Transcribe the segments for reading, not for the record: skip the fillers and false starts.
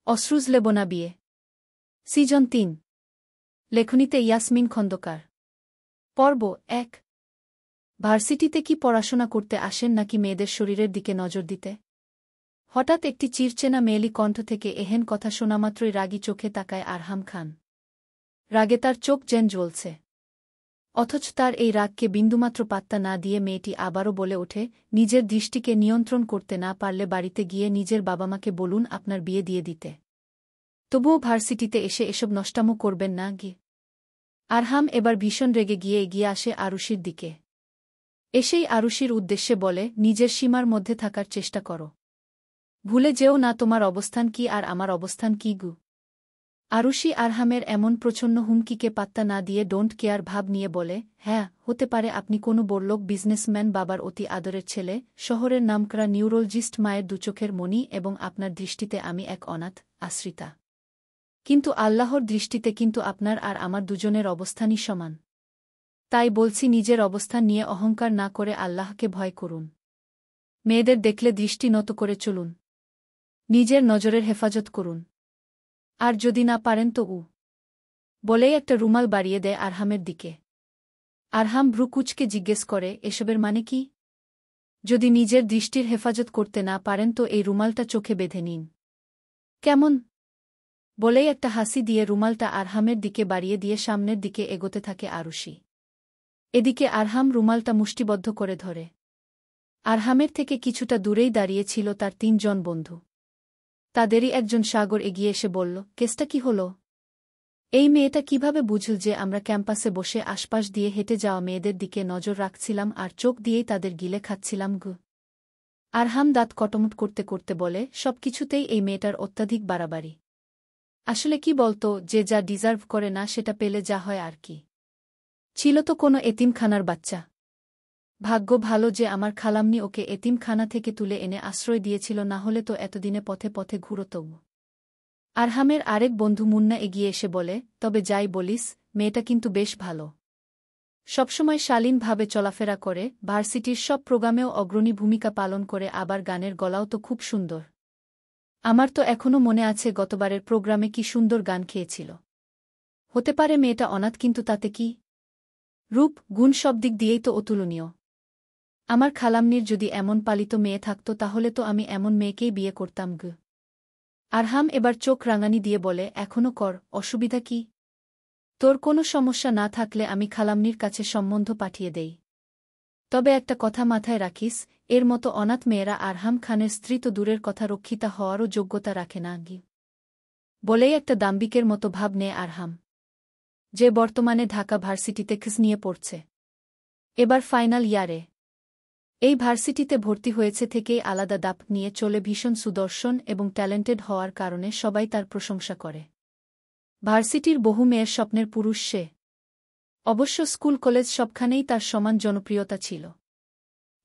অশ্রুজ লেবনা বিয়ে সিজন ৩ লেখনীতে ইয়াসমিন খন্দকার পর্ব ১ ভার্সিটিতে কি পড়াশোনা করতে আসেন নাকি মেয়েদের শরীরের দিকে নজর দিতে? হঠাৎ একটি চিরচেনা মেয়েলি কণ্ঠ থেকে এহেন কথা শোনামাত্রই রাগী চোখে তাকায় আরহাম খান। রাগে তার চোখ যেন জ্বলছে। অথচ তার এই রাগকে বিন্দুমাত্র পাত্তা না দিয়ে মেয়েটি আবারও বলে ওঠে, নিজের দৃষ্টিকে নিয়ন্ত্রণ করতে না পারলে বাড়িতে গিয়ে নিজের বাবা-মাকে বলুন আপনার বিয়ে দিয়ে দিতে। তবুও ভার্সিটিতে এসে এসব নষ্টামো করবেন না গিয়ে। আরহাম এবার ভীষণ রেগে গিয়ে এগিয়ে আসে আরুষির দিকে। এসেই আরুষির উদ্দেশ্যে বলে, নিজের সীমার মধ্যে থাকার চেষ্টা করো। ভুলে যেও না তোমার অবস্থান কি আর আমার অবস্থান কি গু। আরুষি আরহামের এমন প্রচ্ছন্ন হুমকিকে পাত্তা না দিয়ে ডোন্ট কেয়ার ভাব নিয়ে বলে, হ্যাঁ, হতে পারে আপনি কোনো বড়লোক বিজনেসম্যান বাবার অতি আদরের ছেলে, শহরের নামকরা নিউরোলজিস্ট মায়ের দুচোখের মণি এবং আপনার দৃষ্টিতে আমি এক অনাথ আশ্রিতা। কিন্তু আল্লাহর দৃষ্টিতে কিন্তু আপনার আর আমার দুজনের অবস্থানই সমান। তাই বলছি নিজের অবস্থান নিয়ে অহংকার না করে আল্লাহকে ভয় করুন। মেয়েদের দেখলে দৃষ্টি নত করে চলুন। নিজের নজরের হেফাজত করুন। আর যদি না পারেন তো বলেই একটা রুমাল বাড়িয়ে দেয় আরহামের দিকে। আরহাম ভ্রু কুঁচকে জিজ্ঞেস করে, এসবের মানে কি? যদি নিজের দৃষ্টির হেফাজত করতে না পারেন তো এই রুমালটা চোখে বেঁধে নিন। কেমন? বলেই একটা হাসি দিয়ে রুমালটা আরহামের দিকে বাড়িয়ে দিয়ে সামনের দিকে এগোতে থাকে আরুষি। এদিকে আরহাম রুমালটা মুষ্টিবদ্ধ করে ধরে। আরহামের থেকে কিছুটা দূরেই দাঁড়িয়ে ছিল তার ৩ জন বন্ধু। তাদেরই একজন সাগর এগিয়ে এসে বলল, কেসটা কি হলো? এই মেয়েটা কিভাবে বুঝল যে আমরা ক্যাম্পাসে বসে আশপাশ দিয়ে হেঁটে যাওয়া মেয়েদের দিকে নজর রাখছিলাম আর চোখ দিয়েই তাদের গিলে খাচ্ছিলাম গু। আরহাম দাঁত কটমট করতে করতে বলে, সবকিছুতেই এই মেয়েটার অত্যাধিক বাড়াবাড়ি। আসলে কি বলতো, যে যা ডিজার্ভ করে না সেটা পেলে যা হয় আর কি। ছিল তো কোনো এতিমখানার বাচ্চা। ভাগ্য ভালো যে আমার খালাম্নি ওকে এতিমখানা থেকে তুলে এনে আশ্রয় দিয়েছিল, না হলে তো এতদিনে পথে পথে ঘুরত। আরহামের আরেক বন্ধু মুন্না এগিয়ে এসে বলে, তবে যাই বলিস, মেয়েটা কিন্তু বেশ ভালো। সবসময় শালীনভাবে চলাফেরা করে, ভার্সিটির সব প্রোগ্রামেও অগ্রণী ভূমিকা পালন করে, আবার গানের গলাও তো খুব সুন্দর। আমার তো এখনও মনে আছে গতবারের প্রোগ্রামে কি সুন্দর গান খেয়েছিল। হতে পারে মেয়েটা অনাথ, কিন্তু তাতে কি? রূপ গুণ সব দিক দিয়েই তো অতুলনীয়। আমার খালাম্নির যদি এমন পালিত মেয়ে থাকত তাহলে তো আমি এমন মেয়েকেই বিয়ে করতাম গু। আরহাম এবার চোখ রাঙানি দিয়ে বলে, এখনও কর, অসুবিধা কি? তোর কোনো সমস্যা না থাকলে আমি খালাম্নির কাছে সম্বন্ধ পাঠিয়ে দেই। তবে একটা কথা মাথায় রাখিস, এর মতো অনাথ মেয়েরা আরহাম খানের স্ত্রী তো দূরের কথা রক্ষিতা হওয়ারও যোগ্যতা রাখে না গি। বলেই একটা দাম্বিকের মতো ভাব নেয় আরহাম, যে বর্তমানে ঢাকা ভার্সিটিতে খিস নিয়ে পড়ছে। এবার ফাইনাল ইয়ারে। এই ভার্সিটিতে ভর্তি হয়েছে থেকেই আলাদা দাপ নিয়ে চলে, ভীষণ সুদর্শন এবং ট্যালেন্টেড হওয়ার কারণে সবাই তার প্রশংসা করে। ভার্সিটির বহু মেয়ের স্বপ্নের পুরুষ সে। অবশ্য স্কুল কলেজ সবখানেই তার সমান জনপ্রিয়তা ছিল।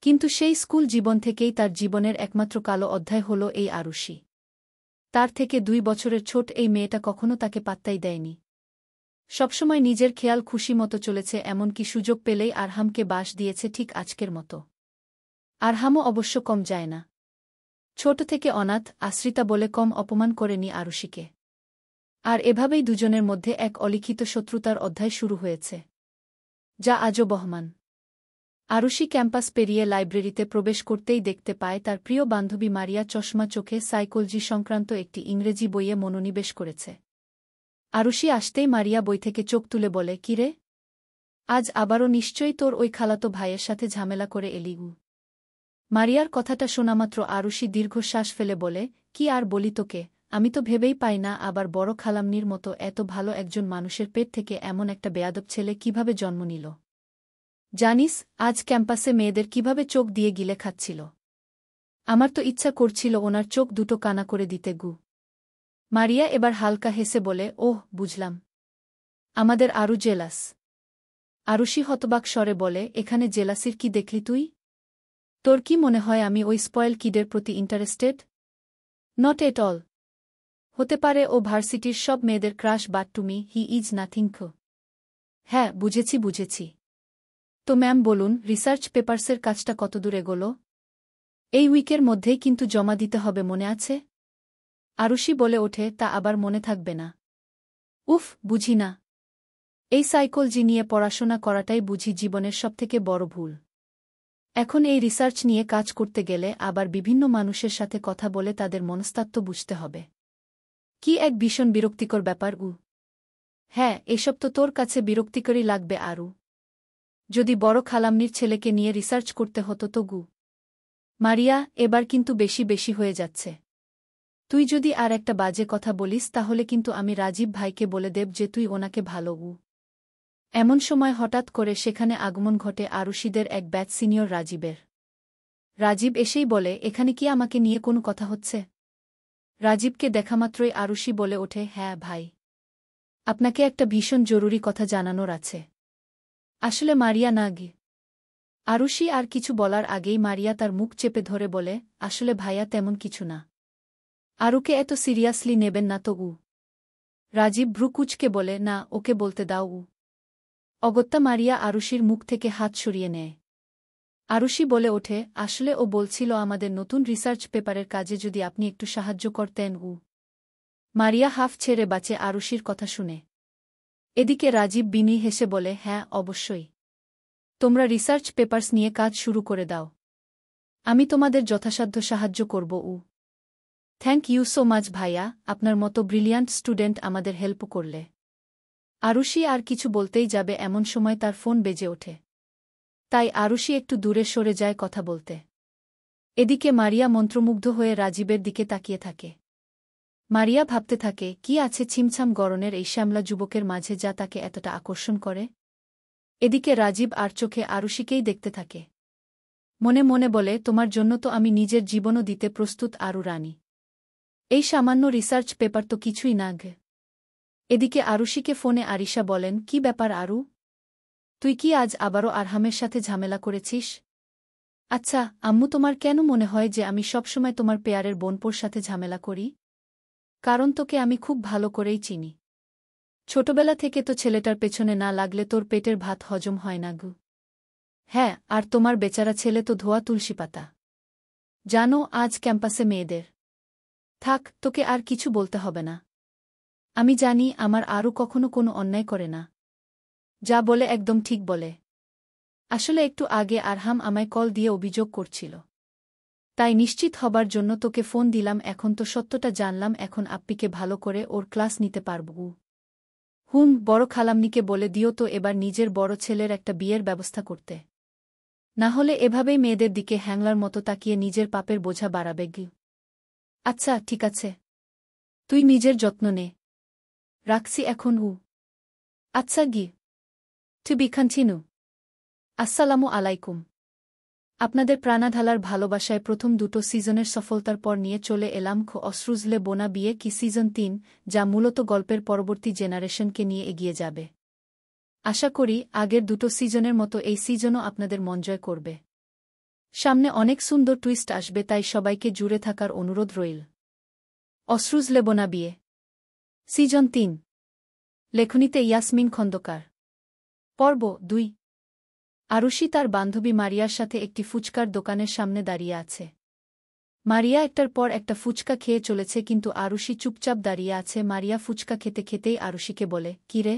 কিন্তু সেই স্কুল জীবন থেকেই তার জীবনের একমাত্র কালো অধ্যায় হল এই আরুষি। তার থেকে ২ বছরের ছোট এই মেয়েটা কখনো তাকে পাত্তাই দেয়নি। সবসময় নিজের খেয়াল খুশি মতো চলেছে, এমনকি সুযোগ পেলেই আরহামকে বাস দিয়েছে, ঠিক আজকের মতো। আরহামও অবশ্য কম যায় না। ছোট থেকে অনাথ আশ্রিতা বলে কম অপমান করেনি আরুষিকে। আর এভাবেই দুজনের মধ্যে এক অলিখিত শত্রুতার অধ্যায় শুরু হয়েছে, যা আজও বহমান। আরুষি ক্যাম্পাস পেরিয়ে লাইব্রেরিতে প্রবেশ করতেই দেখতে পায় তার প্রিয় বান্ধবী মারিয়া চশমা চোখে সাইকোলজি সংক্রান্ত একটি ইংরেজি বইয়ে মনোনিবেশ করেছে। আরুষি আসতেই মারিয়া বই থেকে চোখ তুলে বলে, কিরে, আজ আবারও নিশ্চয়ই তোর ওই খালাতো ভাইয়ের সাথে ঝামেলা করে এলি? মারিয়ার কথাটা শোনামাত্র আরুষি দীর্ঘশ্বাস ফেলে বলে, কি আর বলি তোকে, আমি তো ভেবেই পাই না আবার বড় খালাম্নির মতো এত ভালো একজন মানুষের পেট থেকে এমন একটা বেয়াদব ছেলে কিভাবে জন্ম নিল। জানিস, আজ ক্যাম্পাসে মেয়েদের কিভাবে চোখ দিয়ে গিলে খাচ্ছিল। আমার তো ইচ্ছা করছিল ওনার চোখ দুটো কানা করে দিতে গু। মারিয়া এবার হালকা হেসে বলে, ওহ, বুঝলাম, আমাদের আরু জেলাস। আরুষি হতবাক স্বরে বলে, এখানে জেলাসির কি দেখলি তুই? তোর কি মনে হয় আমি ওই স্পয়েল কিডের প্রতি ইন্টারেস্টেড? Not at all. হতে পারে ও ভার্সিটির সব মেয়েদের crush, but to me he is nothing. হ্যাঁ, বুঝেছি। তো ম্যাম বলুন, রিসার্চ পেপারসের কাজটা কতদূর এগোলো? এই উইকের মধ্যেই কিন্তু জমা দিতে হবে, মনে আছে? আরুষি বলে ওঠে, তা আবার মনে থাকবে না? উফ, বুঝি না। এই সাইকোলজি নিয়ে পড়াশোনা করাটাই বুঝি জীবনের সবথেকে বড় ভুল। এখন এই রিসার্চ নিয়ে কাজ করতে গেলে আবার বিভিন্ন মানুষের সাথে কথা বলে তাদের মনস্তাত্ত্ব বুঝতে হবে। কি এক ভীষণ বিরক্তিকর ব্যাপার! হ্যাঁ, এসব তো তোর কাছে বিরক্তিকরই লাগবে আরু। যদি বড় খালাম্নির ছেলেকে নিয়ে রিসার্চ করতে হতো তো মারিয়া, এবার কিন্তু বেশি বেশি হয়ে যাচ্ছে। তুই যদি আর একটা বাজে কথা বলিস তাহলে কিন্তু আমি রাজীব ভাইকে বলে দেব যে তুই ওনাকে ভালো। এমন সময় হঠাৎ করে সেখানে আগমন ঘটে আরুষিদের এক ব্যাচ সিনিয়র রাজীবের। রাজীব এসেই বলে, এখানে কি আমাকে নিয়ে কোনো কথা হচ্ছে? রাজীবকে দেখামাত্রই আরুষি বলে ওঠে, হ্যাঁ ভাই, আপনাকে একটা ভীষণ জরুরি কথা জানানোর আছে। আসলে মারিয়া না আরুষি আর কিছু বলার আগেই মারিয়া তার মুখ চেপে ধরে বলে, আসলে ভাইয়া তেমন কিছু না। আরুকে এত সিরিয়াসলি নেবেন না তো রাজীব ভ্রুকুচকে বলে, না, ওকে বলতে দাও। অগত্যা মারিয়া আরুষির মুখ থেকে হাত সরিয়ে নেয়। আরুষি বলে ওঠে, আসলে ও বলছিল আমাদের নতুন রিসার্চ পেপারের কাজে যদি আপনি একটু সাহায্য করতেন। মারিয়া হাফ ছেড়ে বাঁচে আরুষির কথা শুনে। এদিকে রাজীব বিনি হেসে বলে, হ্যাঁ অবশ্যই। তোমরা রিসার্চ পেপারস নিয়ে কাজ শুরু করে দাও। আমি তোমাদের যথাসাধ্য সাহায্য করব। থ্যাংক ইউ সো মাচ ভাইয়া, আপনার মতো ব্রিলিয়ান্ট স্টুডেন্ট আমাদের হেল্প করলে। আরুষি আর কিছু বলতেই যাবে এমন সময় তার ফোন বেজে ওঠে। তাই আরুষি একটু দূরে সরে যায় কথা বলতে। এদিকে মারিয়া মন্ত্রমুগ্ধ হয়ে রাজীবের দিকে তাকিয়ে থাকে। মারিয়া ভাবতে থাকে, কি আছে ছিমছাম গরনের এই শ্যামলা যুবকের মাঝে যা তাকে এতটা আকর্ষণ করে। এদিকে রাজীব আর চোখে আরুষিকেই দেখতে থাকে। মনে মনে বলে, তোমার জন্য তো আমি নিজের জীবনও দিতে প্রস্তুত আরু রানী। এই সামান্য রিসার্চ পেপার তো কিছুই না। এদিকে আরুষিকে ফোনে আরিশা বলেন, কি ব্যাপার আরু? তুই কি আজ আবারও আরহামের সাথে ঝামেলা করেছিস? আচ্ছা আম্মু, তোমার কেন মনে হয় যে আমি সবসময় তোমার পেয়ারের বোনপোর সাথে ঝামেলা করি? কারণ তোকে আমি খুব ভালো করেই চিনি। ছোটবেলা থেকে তো ছেলেটার পেছনে না লাগলে তোর পেটের ভাত হজম হয় না। হ্যাঁ, আর তোমার বেচারা ছেলে তো ধোয়া তুলসী পাতা। জানো, আজ ক্যাম্পাসে মেয়েদের। থাক, তোকে আর কিছু বলতে হবে না। আমি জানি আমার আরও কখনো কোনো অন্যায় করে না। যা বলে একদম ঠিক বলে। আসলে একটু আগে আরহাম আমায় কল দিয়ে অভিযোগ করছিল। তাই নিশ্চিত হবার জন্য তোকে ফোন দিলাম। এখন তো সত্যটা জানলাম, এখন আপ্পিকে ভালো করে ওর ক্লাস নিতে পারব। বড় খালাম্নিকে বলে দিও তো এবার নিজের বড় ছেলের একটা বিয়ের ব্যবস্থা করতে। না হলে এভাবেই মেয়েদের দিকে হ্যাংলার মতো তাকিয়ে নিজের পাপের বোঝা বাড়াবে। আচ্ছা ঠিক আছে, তুই নিজের যত্ন নে। রাখছি এখন। আচ্ছা টু বি কন্টিনিউ। আসসালামু আলাইকুম। আপনাদের প্রাণাঢালার ভালোবাসায় প্রথম দুটো সিজনের সফলতার পর নিয়ে চলে এলাম অশ্রুজলে বোনা বিয়ে কি সিজন ৩, যা মূলত গল্পের পরবর্তী জেনারেশনকে নিয়ে এগিয়ে যাবে। আশা করি আগের দুটো সিজনের মতো এই সিজনও আপনাদের মন জয় করবে। সামনে অনেক সুন্দর টুইস্ট আসবে, তাই সবাইকে জুড়ে থাকার অনুরোধ রইল। অশ্রুজলে বোনা বিয়ে সিজন ৩। লেখনীতে ইয়াসমিন খন্দকার। পর্ব ২। আরুষি তার বান্ধবী মারিয়ার সাথে একটি ফুচকার দোকানের সামনে দাঁড়িয়ে আছে। মারিয়া একটার পর একটা ফুচকা খেয়ে চলেছে, কিন্তু আরুষি চুপচাপ দাঁড়িয়ে আছে। মারিয়া ফুচকা খেতে খেতেই আরুষিকে বলে, কি রে,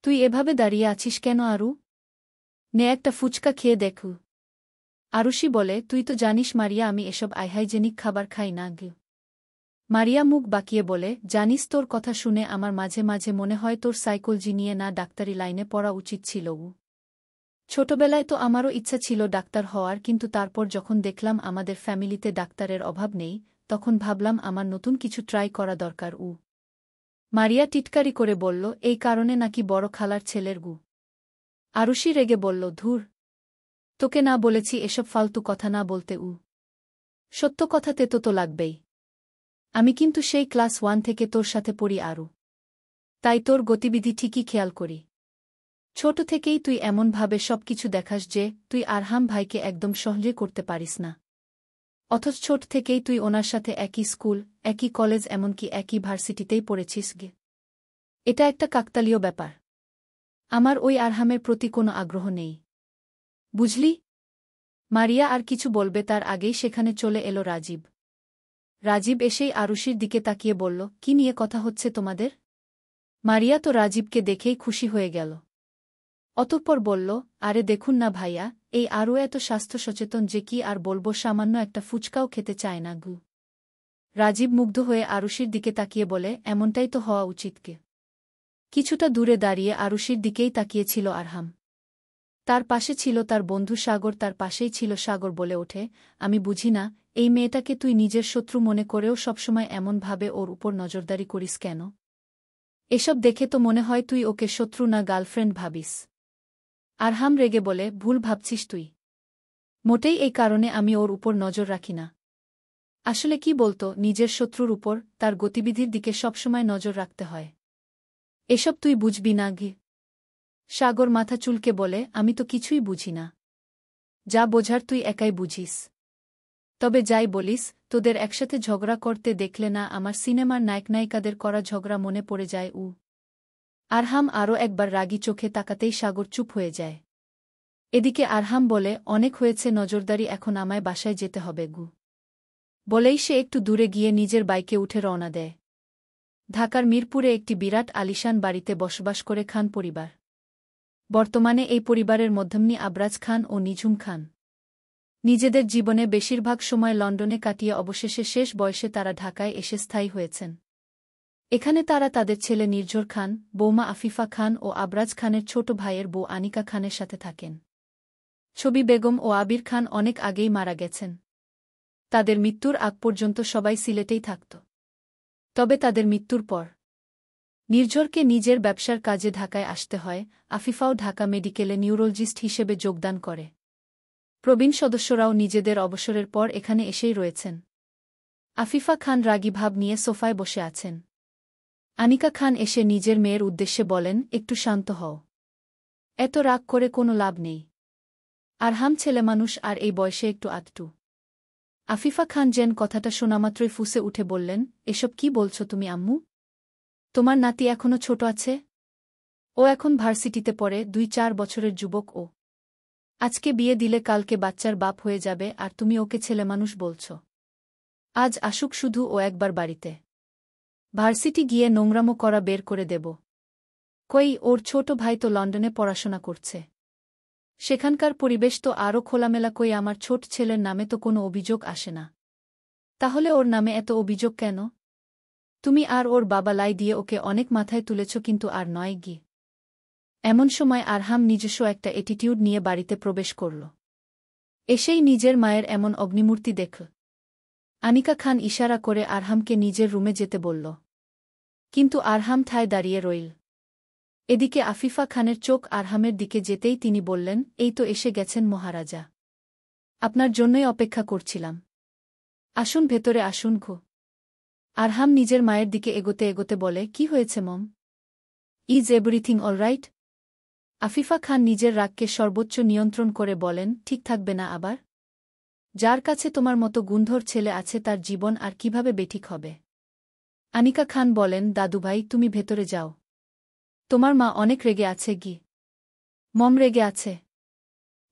তুই এভাবে দাঁড়িয়ে আছিস কেন আরু? নে একটা ফুচকা খেয়ে দেখু। আরুষি বলে, তুই তো জানিস মারিয়া আমি এসব আনহাইজেনিক খাবার খাই না। মারিয়া মুখ বাঁকিয়ে বলে, জানিস তোর কথা শুনে আমার মাঝে মাঝে মনে হয় তোর সাইকোলজি নিয়ে না ডাক্তারি লাইনে পড়া উচিত ছিল। ছোটবেলায় তো আমারও ইচ্ছা ছিল ডাক্তার হওয়ার, কিন্তু তারপর যখন দেখলাম আমাদের ফ্যামিলিতে ডাক্তারের অভাব নেই, তখন ভাবলাম আমার নতুন কিছু ট্রাই করা দরকার। মারিয়া টিটকারি করে বলল, এই কারণে নাকি বড় খালার ছেলের আরুষি রেগে বলল, ধুর, তোকে না বলেছি এসব ফালতু কথা না বলতে। সত্য কথাতে তো লাগবেই। আমি কিন্তু সেই ক্লাস 1 থেকে তোর সাথে পড়ি আরু। তাই তোর গতিবিধি ঠিকই খেয়াল করি। ছোট থেকেই তুই এমনভাবে সবকিছু দেখাস যে তুই আরহাম ভাইকে একদম সহজে করতে পারিস না। অথচ ছোট থেকেই তুই ওনার সাথে একই স্কুল, একই কলেজ, এমনকি একই ভার্সিটিতেই পড়েছিস। এটা একটা কাকতালীয় ব্যাপার। আমার ওই আরহামের প্রতি কোনো আগ্রহ নেই, বুঝলি? মারিয়া আর কিছু বলবে তার আগেই সেখানে চলে এলো রাজীব। রাজীব এসেই আরুষির দিকে তাকিয়ে বলল, কি নিয়ে কথা হচ্ছে তোমাদের? মারিয়া তো রাজীবকে দেখেই খুশি হয়ে গেল। অতঃপর বলল, আরে দেখুন না ভাইয়া, এই আরও এত স্বাস্থ্য সচেতন যে কি আর বলব, সামান্য একটা ফুচকাও খেতে চায় না গু। রাজীব মুগ্ধ হয়ে আরুষির দিকে তাকিয়ে বলে, এমনটাই তো হওয়া উচিত কে। কিছুটা দূরে দাঁড়িয়ে আরুষির দিকেই তাকিয়েছিল আরহাম। তার পাশে ছিল তার বন্ধু সাগর, তার পাশেই ছিল সাগর বলে ওঠে, আমি বুঝি না, এই মেয়েটাকে তুই নিজের শত্রু মনে করেও সবসময় এমনভাবে ওর উপর নজরদারি করিস কেন? এসব দেখে তো মনে হয় তুই ওকে শত্রু না গার্লফ্রেন্ড ভাবিস। আরহাম রেগে বলে, ভুল ভাবছিস তুই। মোটেই এই কারণে আমি ওর উপর নজর রাখি না। আসলে কি বলতো, নিজের শত্রুর উপর তার গতিবিধির দিকে সবসময় নজর রাখতে হয়। এসব তুই বুঝবি না গি। সাগর মাথা চুলকে বলে, আমি তো কিছুই বুঝি না। যা বোঝার তুই একাই বুঝিস। তবে যাই বলিস, তোদের একসাথে ঝগড়া করতে দেখলে না আমার সিনেমার নায়ক-নায়িকাদের করা ঝগড়া মনে পড়ে যায়। আরহাম আরও একবার রাগী চোখে তাকাতেই সাগর চুপ হয়ে যায়। এদিকে আরহাম বলে, অনেক হয়েছে নজরদারি, এখন আমায় বাসায় যেতে হবে গু। বলেই সে একটু দূরে গিয়ে নিজের বাইকে উঠে রওনা দেয়। ঢাকার মিরপুরে একটি বিরাট আলিশান বাড়িতে বসবাস করে খান পরিবার। বর্তমানে এই পরিবারের মধ্যমণি আবরাজ খান ও নিঝুম খান। নিজেদের জীবনে বেশিরভাগ সময় লন্ডনে কাটিয়ে অবশেষে শেষ বয়সে তারা ঢাকায় এসে স্থায়ী হয়েছেন। এখানে তারা তাদের ছেলে নির্ঝর খান, বৌমা আফিফা খান ও আবরাজ খানের ছোট ভাইয়ের বউ আনিকা খানের সাথে থাকেন। ছবি বেগম ও আবির খান অনেক আগেই মারা গেছেন। তাদের মৃত্যুর আগ পর্যন্ত সবাই সিলেটেই থাকত। তবে তাদের মৃত্যুর পর নির্ঝরকে নিজের ব্যবসার কাজে ঢাকায় আসতে হয়, আফিফাও ঢাকা মেডিকেলে নিউরোলজিস্ট হিসেবে যোগদান করে। প্রবীণ সদস্যরাও নিজেদের অবসরের পর এখানে এসেই রয়েছেন। আফিফা খান রাগী ভাব নিয়ে সোফায় বসে আছেন। আনিকা খান এসে নিজের মেয়ের উদ্দেশ্যে বলেন, একটু শান্ত হও। এত রাগ করে কোনো লাভ নেই। আরহাম ছেলেমানুষ, আর এই বয়সে একটু আধটু। আফিফা খান যেন কথাটা শোনামাত্রই ফুঁসে উঠে বললেন, এসব কি বলছো তুমি আম্মু? তোমার নাতি এখনো ছোট আছে। ও এখন ভার্সিটিতে পড়ে, 2-4 বছরের যুবক ও। আজকে বিয়ে দিলে কালকে বাচ্চার বাপ হয়ে যাবে, আর তুমি ওকে ছেলেমানুষ বলছ। আজ আসুক শুধু ও একবার বাড়িতে। ভার্সিটি গিয়ে নোংরামো করা বের করে দেব। কই, ওর ছোট ভাই তো লন্ডনে পড়াশোনা করছে। সেখানকার পরিবেশ তো আরও খোলামেলা। কই, আমার ছোট ছেলের নামে তো কোনো অভিযোগ আসে না। তাহলে ওর নামে এত অভিযোগ কেন? তুমি আর ওর বাবা লাই দিয়ে ওকে অনেক মাথায় তুলেছ, কিন্তু আর নয় গি। এমন সময় আরহাম নিজস্ব একটা অ্যাটিটিউড নিয়ে বাড়িতে প্রবেশ করল। এসেই নিজের মায়ের এমন অগ্নিমূর্তি দেখল। আনিকা খান ইশারা করে আরহামকে নিজের রুমে যেতে বলল। কিন্তু আরহাম ঠায় দাঁড়িয়ে রইল। এদিকে আফিফা খানের চোখ আরহামের দিকে যেতেই তিনি বললেন, এই তো এসে গেছেন মহারাজা। আপনার জন্যই অপেক্ষা করছিলাম। আসুন, ভেতরে আসুন ঘো। আরহাম নিজের মায়ের দিকে এগোতে এগোতে বলে, কি হয়েছে mom? Is everything alright? Afifa Khan নিজের রাগকে সর্বোচ্চ নিয়ন্ত্রণ করে বলেন, ঠিক থাকবে না আবার? যার কাছে তোমার মতো গুণধর ছেলে আছে তার জীবন আর কিভাবে বেঠিক হবে? আনিকা খান বলেন, দাদুভাই তুমি ভেতরে যাও। তোমার মা অনেক রেগে আছে গি। মম রেগে আছে?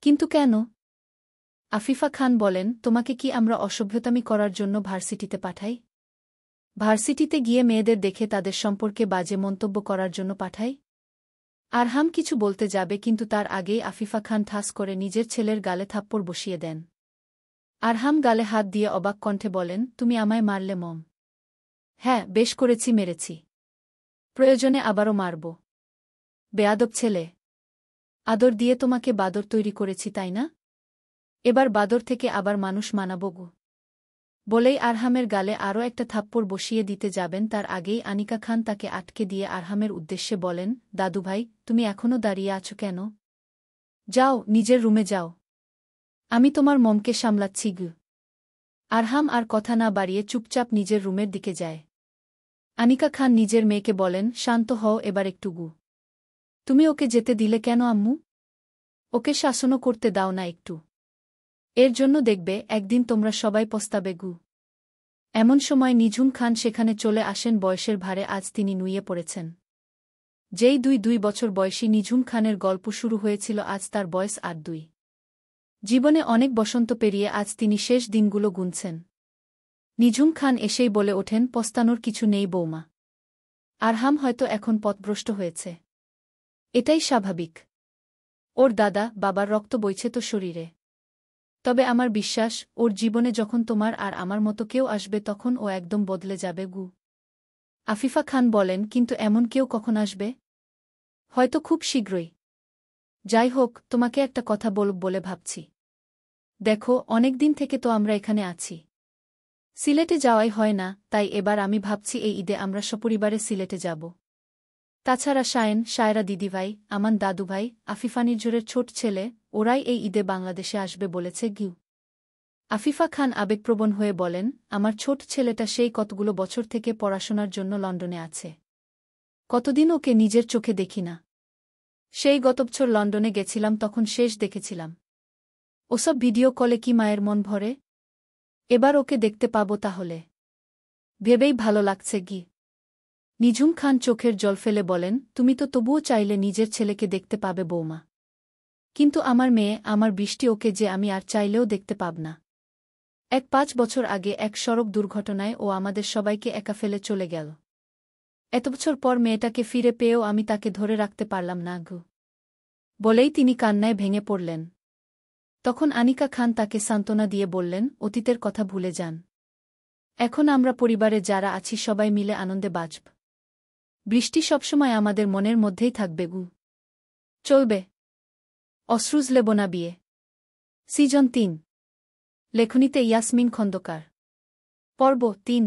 কিন্তু কেন? আফিফা খান বলেন, তোমাকে কি আমরা অসভ্যতামি করার জন্য ভার্সিটিতে পাঠাই? ভার্সিটিতে গিয়ে মেয়েদের দেখে তাদের সম্পর্কে বাজে মন্তব্য করার জন্য পাঠাই? আরহাম কিছু বলতে যাবে, কিন্তু তার আগেই আফিফা খান ঠাস করে নিজের ছেলের গালে থাপ্পড় বসিয়ে দেন। আরহাম গালে হাত দিয়ে অবাক কণ্ঠে বলেন, তুমি আমায় মারলে মম? হ্যাঁ, বেশ করেছি, মেরেছি। প্রয়োজনে আবারও মারব। বেয়াদব ছেলে। আদর দিয়ে তোমাকে বাদর তৈরি করেছি, তাই না? এবার বাদর থেকে আবার মানুষ মানাব গো। বলেই আরহামের গালে আরও একটা থাপ্পড় বসিয়ে দিতে যাবেন, তার আগেই আনিকা খান তাকে আটকে দিয়ে আরহামের উদ্দেশ্যে বলেন, দাদুভাই তুমি এখনও দাঁড়িয়ে আছো কেন? যাও, নিজের রুমে যাও। আমি তোমার মমকে সামলাচ্ছি গু। আরহাম আর কথা না বাড়িয়ে চুপচাপ নিজের রুমের দিকে যায়। আনিকা খান নিজের মেয়েকে বলেন, শান্ত হও এবার একটু গু। তুমি ওকে যেতে দিলে কেন আম্মু? ওকে শাসনও করতে দাও না একটু? এর জন্য দেখবে একদিন তোমরা সবাই পস্তাবে গু। এমন সময় নিঝুম খান সেখানে চলে আসেন বয়সের ভারে। আজ তিনি নুয়ে পড়েছেন। যেই 2 বছর বয়সী নিঝুম খানের গল্প শুরু হয়েছিল, আজ তার বয়স 8-2। জীবনে অনেক বসন্ত পেরিয়ে আজ তিনি শেষ দিনগুলো গুনছেন। নিঝুম খান এসেই বলে ওঠেন, পস্তানোর কিছু নেই বৌমা। আরহাম হয়তো এখন পথভ্রষ্ট হয়েছে। এটাই স্বাভাবিক। ওর দাদা বাবার রক্ত বইছে তো শরীরে। তবে আমার বিশ্বাস, ওর জীবনে যখন তোমার আর আমার মতো কেউ আসবে তখন ও একদম বদলে যাবে গু। আফিফা খান বলেন, কিন্তু এমন কেউ কখন আসবে? হয়তো খুব শীঘ্রই। যাই হোক, তোমাকে একটা কথা বলে ভাবছি। দেখো, অনেকদিন থেকে তো আমরা এখানে আছি। সিলেটে যাওয়াই হয় না, তাই এবার আমি ভাবছি এই ঈদে আমরা সপরিবারে সিলেটে যাব। তাছাড়া শায়েন, শায়রা দিদিভাই, আমান দাদুভাই, আফিফা নির্ঝরের ছোট ছেলে, ওরাই এই ঈদে বাংলাদেশে আসবে বলেছে গিউ। আফিফা খান আবেগপ্রবণ হয়ে বলেন, আমার ছোট ছেলেটা সেই কতগুলো বছর থেকে পড়াশোনার জন্য লন্ডনে আছে। কতদিন ওকে নিজের চোখে দেখি না। সেই গত বছর লন্ডনে গেছিলাম, তখন শেষ দেখেছিলাম। ওসব ভিডিও কলে কি মায়ের মন ভরে? এবার ওকে দেখতে পাবো তাহলে। ভেবেই ভালো লাগছে গি। নিঝুম খান চোখের জল ফেলে বলেন, তুমি তো তবুও চাইলে নিজের ছেলেকে দেখতে পাবে বৌমা। কিন্তু আমার মেয়ে, আমার বৃষ্টি, ওকে যে আমি আর চাইলেও দেখতে পাব না। 5 বছর আগে এক সড়ক দুর্ঘটনায় ও আমাদের সবাইকে একা ফেলে চলে গেল। এত বছর পর মেয়েটাকে ফিরে পেয়েও আমি তাকে ধরে রাখতে পারলাম না গু। বলেই তিনি কান্নায় ভেঙে পড়লেন। তখন আনিকা খান তাকে সান্ত্বনা দিয়ে বললেন, অতীতের কথা ভুলে যান। এখন আমরা পরিবারে যারা আছি সবাই মিলে আনন্দে বাঁচব। বৃষ্টি সবসময় আমাদের মনের মধ্যেই থাকবে গু। চলবে। অশ্রুজ লেবনা বিয়ে। সিজন 3। লেখনীতে ইয়াসমিন খন্দকার। পর্ব 3।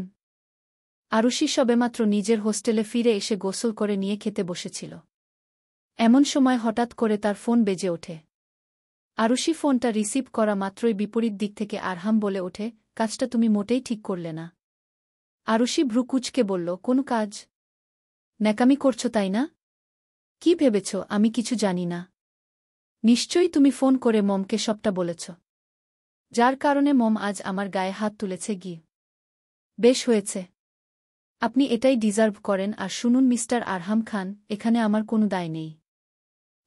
আরুষি সবেমাত্র নিজের হোস্টেলে ফিরে এসে গোসল করে নিয়ে খেতে বসেছিল। এমন সময় হঠাৎ করে তার ফোন বেজে ওঠে। আরুষি ফোনটা রিসিভ করা মাত্রই বিপরীত দিক থেকে আরহাম বলে ওঠে, কাজটা তুমি মোটেই ঠিক করলে না। আরুষি ভ্রু কুঁচকে বলল, কোন কাজ? ন্যাকামি করছো তাই না? কি ভেবেছ আমি কিছু জানি না? নিশ্চয়ই তুমি ফোন করে মমকে সবটা বলেছ, যার কারণে মম আজ আমার গায়ে হাত তুলেছে গি। বেশ হয়েছে। আপনি এটাই ডিজার্ভ করেন। আর শুনুন মিস্টার আরহাম খান, এখানে আমার কোনো দায় নেই।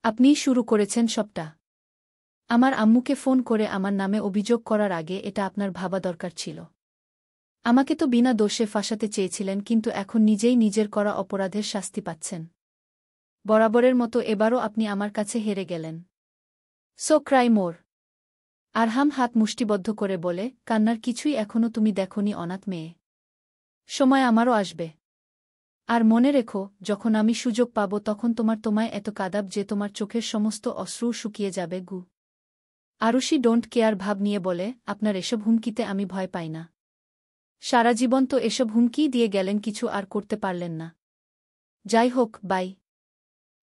আপনিই শুরু করেছেন সবটা। আমার আম্মুকে ফোন করে আমার নামে অভিযোগ করার আগে এটা আপনার ভাবা দরকার ছিল। আমাকে তো বিনা দোষে ফাঁসাতে চেয়েছিলেন, কিন্তু এখন নিজেই নিজের করা অপরাধের শাস্তি পাচ্ছেন। বরাবরের মতো এবারও আপনি আমার কাছে হেরে গেলেন। সো ক্রাই মোর। আরহাম হাত মুষ্টিবদ্ধ করে বলে, কান্নার কিছুই এখনো তুমি দেখোনি অনাথ মেয়ে। সময় আমারও আসবে। আর মনে রেখো, যখন আমি সুযোগ পাব তখন তোমায় এত কাঁদাব যে তোমার চোখের সমস্ত অশ্রু শুকিয়ে যাবে গু। আরুষি ডোন্ট কেয়ার ভাব নিয়ে বলে, আপনার এসব হুমকিতে আমি ভয় পাই না। সারা জীবন তো এসব হুমকিই দিয়ে গেলেন, কিছু আর করতে পারলেন না। যাই হোক, বাই।